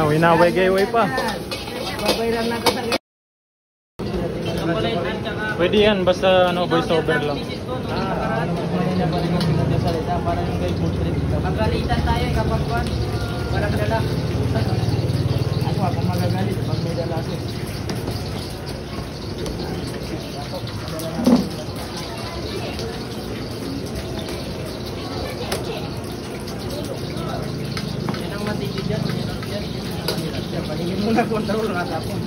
Winaway gayway pa. Babayaran na kasi. Pwede yan, basta ano, voice over lang. Magalitan tayo kapag kuwan. Walang dala. Ako kung magagalit pag may dala ako. Yan ang matindi dyan. Paligin mo na kontrol na tapon.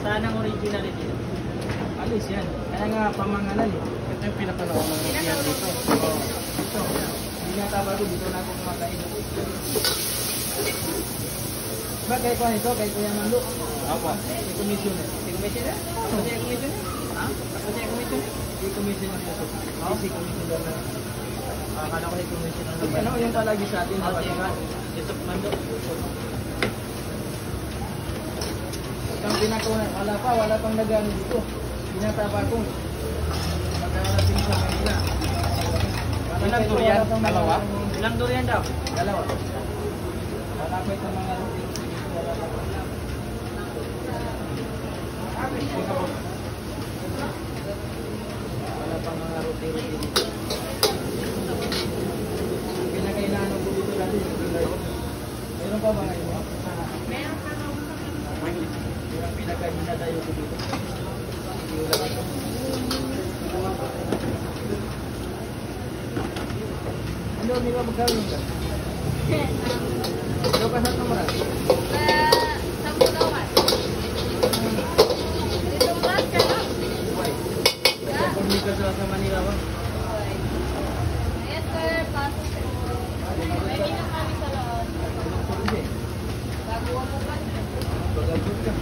Saan ang originality? Alis yan. Kaya nga pamangalan eh. Ito yung pinapanood ng yan dito. Ito. Hindi nga tabago dito na ako kumakain. Ba kay ko ito? Kay Kuya Mando? Apa? Si commissioner. Si commissioner? Ano siya commissioner? Ha? Ano siya commissioner? Si commissioner na ito. Si commissioner na. Akala ko si commissioner na. Ano yung palagi sa atin? Ito Mando. Ang pinakauna, wala pang nagano dito. Binataba ko. Magkakarating sa Manila. Ilang durian? Dalawa? Ilang durian daw? Dalawa. Wala pa ito mga rutin. Wala pang mga rutin dito. Pinakailangan ko dito natin. Meron pa ba ngayon? Meron pa nga. Yung pinakaina tayo ko dito. Ano, may ba magkawin ka? Ano ka sa kamara? Sa Budawan. Dito ba ka no? Why? Sa ka sa Manila ba? Yes sir, pasok sir. Pwede na kami sa loob. Bago ako pa. Bagabot ka.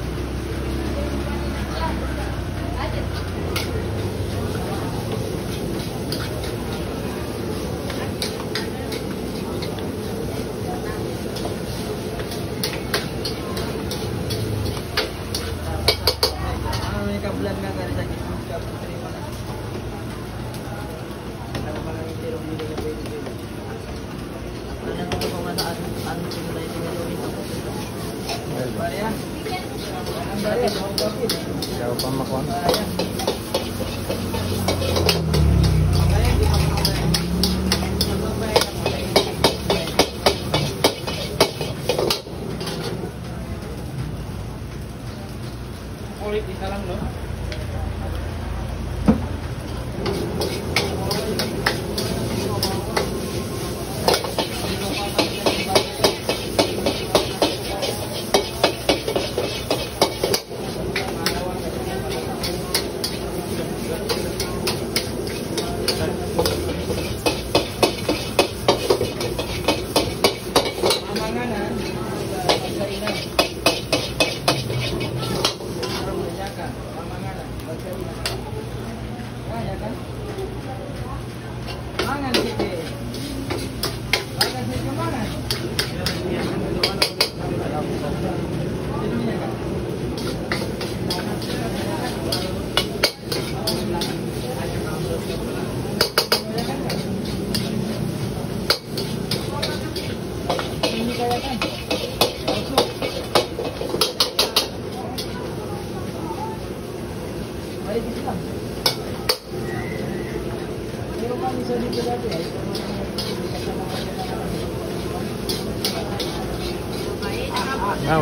Vlog na kaya sa YouTube ka stream na. Ano pa lang itiro video na pwede. Ano to ko man sa ano tingin tayo tingin dito. Pare ya. Ang dali mo bakit? Siya pa makuha. Pare. Ulit isa lang no.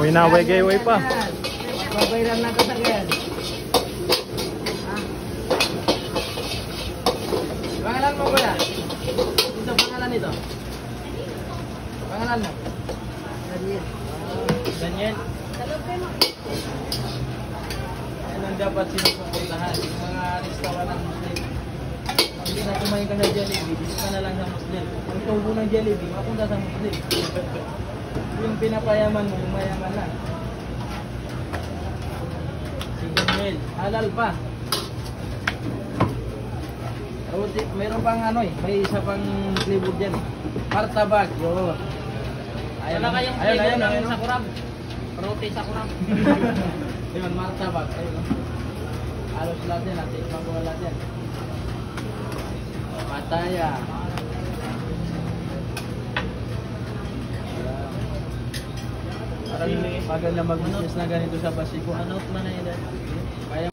Winaway gayway pa. Babayaran na kasi yan. Pangalan mo ba yan? Ito pangalan nito. Pangalan mo? Daniel. Daniel? Yan ang dapat sinusuportahan. Yung mga restaurant ng Muslim. Hindi na kumain ka na Jollibee, dito ka na lang sa Muslim. Ang tubo ng Jollibee, mapunta sa Muslim. Yung pinapayaman mo, yung mayaman lang. Si Daniel, halal pa. Mayroon pang ano eh, may isa pang flavor dyan eh. Martabak, yun. Wala kayong ayun, sa kurab. Roti sa kurab. Ayun, martabak. Ayun. Halos lahat yan. Natin makuha lahat yan. Pataya. Parang maganda mag-business na ganito sa Basico. Ano man na yun? Kaya